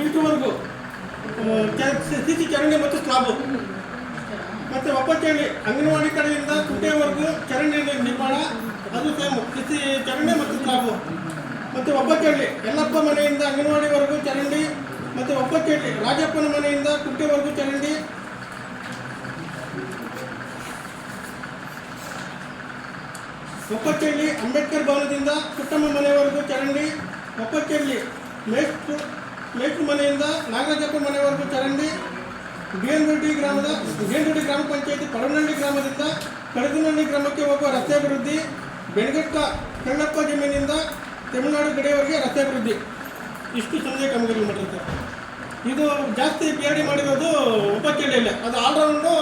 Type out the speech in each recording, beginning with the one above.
ಇಷ್ಟುವರೆಗೂ CC ಚರಂಡಿ ಮತ್ತು ಸ್ಲಾಬು. ಮತ್ತು ಒಪ್ಪತ್ತೇಳಿ ಅಂಗನವಾಡಿ ಕಡೆಯಿಂದ ಕುಟೆಯವರೆಗೂ ಚರಂಡಿ ನಿರ್ಮಾಣ, ಅದು ಸೇಮ್ ಸಿಸಿ ಚರಂಡಿ ಮತ್ತು ಸ್ಲಾಬು. ಮತ್ತು ಒಪ್ಪತ್ತೇಳಿ ಯಲ್ಲಪ್ಪ ಮನೆಯಿಂದ ಅಂಗನವಾಡಿವರೆಗೂ ಚರಂಡಿ, ಮತ್ತು ಒಪ್ಪತ್ತೇಳಿ ರಾಜಪ್ಪನ ಮನೆಯಿಂದ ಕುಟೆವರೆಗೂ ಚರಂಡಿ. ಒಪ್ಪತ್ತೇಳಿ ಅಂಬೇಡ್ಕರ್ ಭವನದಿಂದ ಪುಟ್ಟಮ್ಮ ಮನೆಯವರೆಗೂ ಚರಂಡಿ. ಒಪ್ಪತ್ತೇಳಿ ಮೇಷ್ಟ್ರು ಮನೆಯಿಂದ ನಾಗರಾಜಪ್ಪ ಮನೆಯವರೆಗೂ ಚರಂಡಿ. ಬಿಎನ್ಗುಡಿ ಗ್ರಾಮ ಪಂಚಾಯತಿ ಪಡನಹಳ್ಳಿ ಗ್ರಾಮದಿಂದ ಕಡಗನಹಳ್ಳಿ ಗ್ರಾಮಕ್ಕೆ ಹೋಗುವ ರಸ್ತೆ ಅಭಿವೃದ್ಧಿ. ಬೆಣಗಟ್ಟ ಕಣ್ಣಪ್ಪ ಜಮೀನಿಂದ ತಮಿಳುನಾಡು ಗಡಿಯವರೆಗೆ ರಸ್ತೆ ಅಭಿವೃದ್ಧಿ. ಇಷ್ಟು ಸಂಜೆ ಕಾಮಗಾರಿ ಮಾಡಿರ್ತಾರೆ. ಇದು ಜಾಸ್ತಿ PRD ಮಾಡಿರೋದು ಒಪ್ಪತ್ತೇಳಿಯಲ್ಲೇ. ಅದು ಆಲ್ರೌಂಡು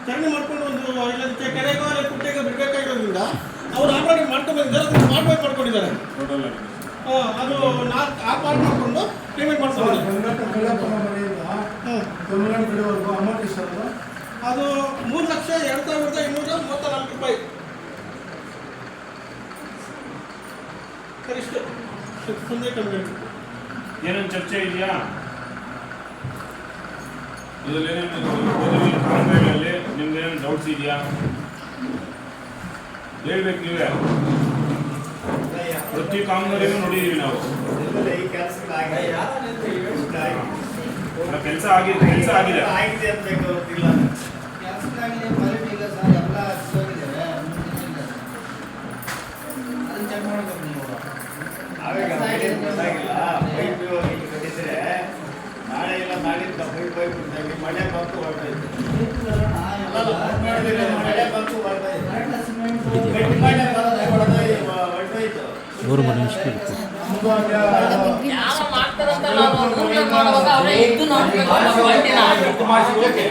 ಚರಂಡಿ ಮಾಡ್ಕೊಂಡು ಒಂದು ಇಲ್ಲ ಕೆರೆಗೋ ಇಲ್ಲ ಕುಟ್ಟೆಗೋ ಬಿಡಬೇಕಾಗಿರೋದ್ರಿಂದ ಅವ್ರು ಆಲ್ರೆಡಿ ಮಾಡ್ಕೊಂಡಿದ್ದಾರೆ, ಅದನ್ನು ಮಾಡ್ಕೊಂಡಿದ್ದಾರೆ. ಅದು ಆ ಪಾರ್ಟ್ ಮಾಡಿಕೊಂಡು ಪೇಮೆಂಟ್ ಮಾಡ್ಕೊಂಡಿದ್ದಾರೆ. ಅದು 3,02,234 ರೂಪಾಯಿ ಕನಿಷ್ಠ. ಮುಂದೆ ಕಮ್ಮಿ ಏನೇನು ಚರ್ಚೆ ಇದೆಯಾ? ನಿಮ್ದೇನು ಡೌಟ್ಸ್ ಇದೆಯಾ? ಹೇಳ್ಬೇಕು ನೀವೇ. ಪ್ರತಿ ಕಾಮಗಾರಿನೂ ನೋಡಿದೀವಿ ನಾವು. ಕೆಲಸ ಆಗಿದೆ ನಾಳೆ ಇಲ್ಲ ನಾಳಿಂದ ಮಳೆ ಬಂತು ಹೊರಟೈತೆ. ಮಳೆ ಬಂತು ಹೊರಟೈತೆ.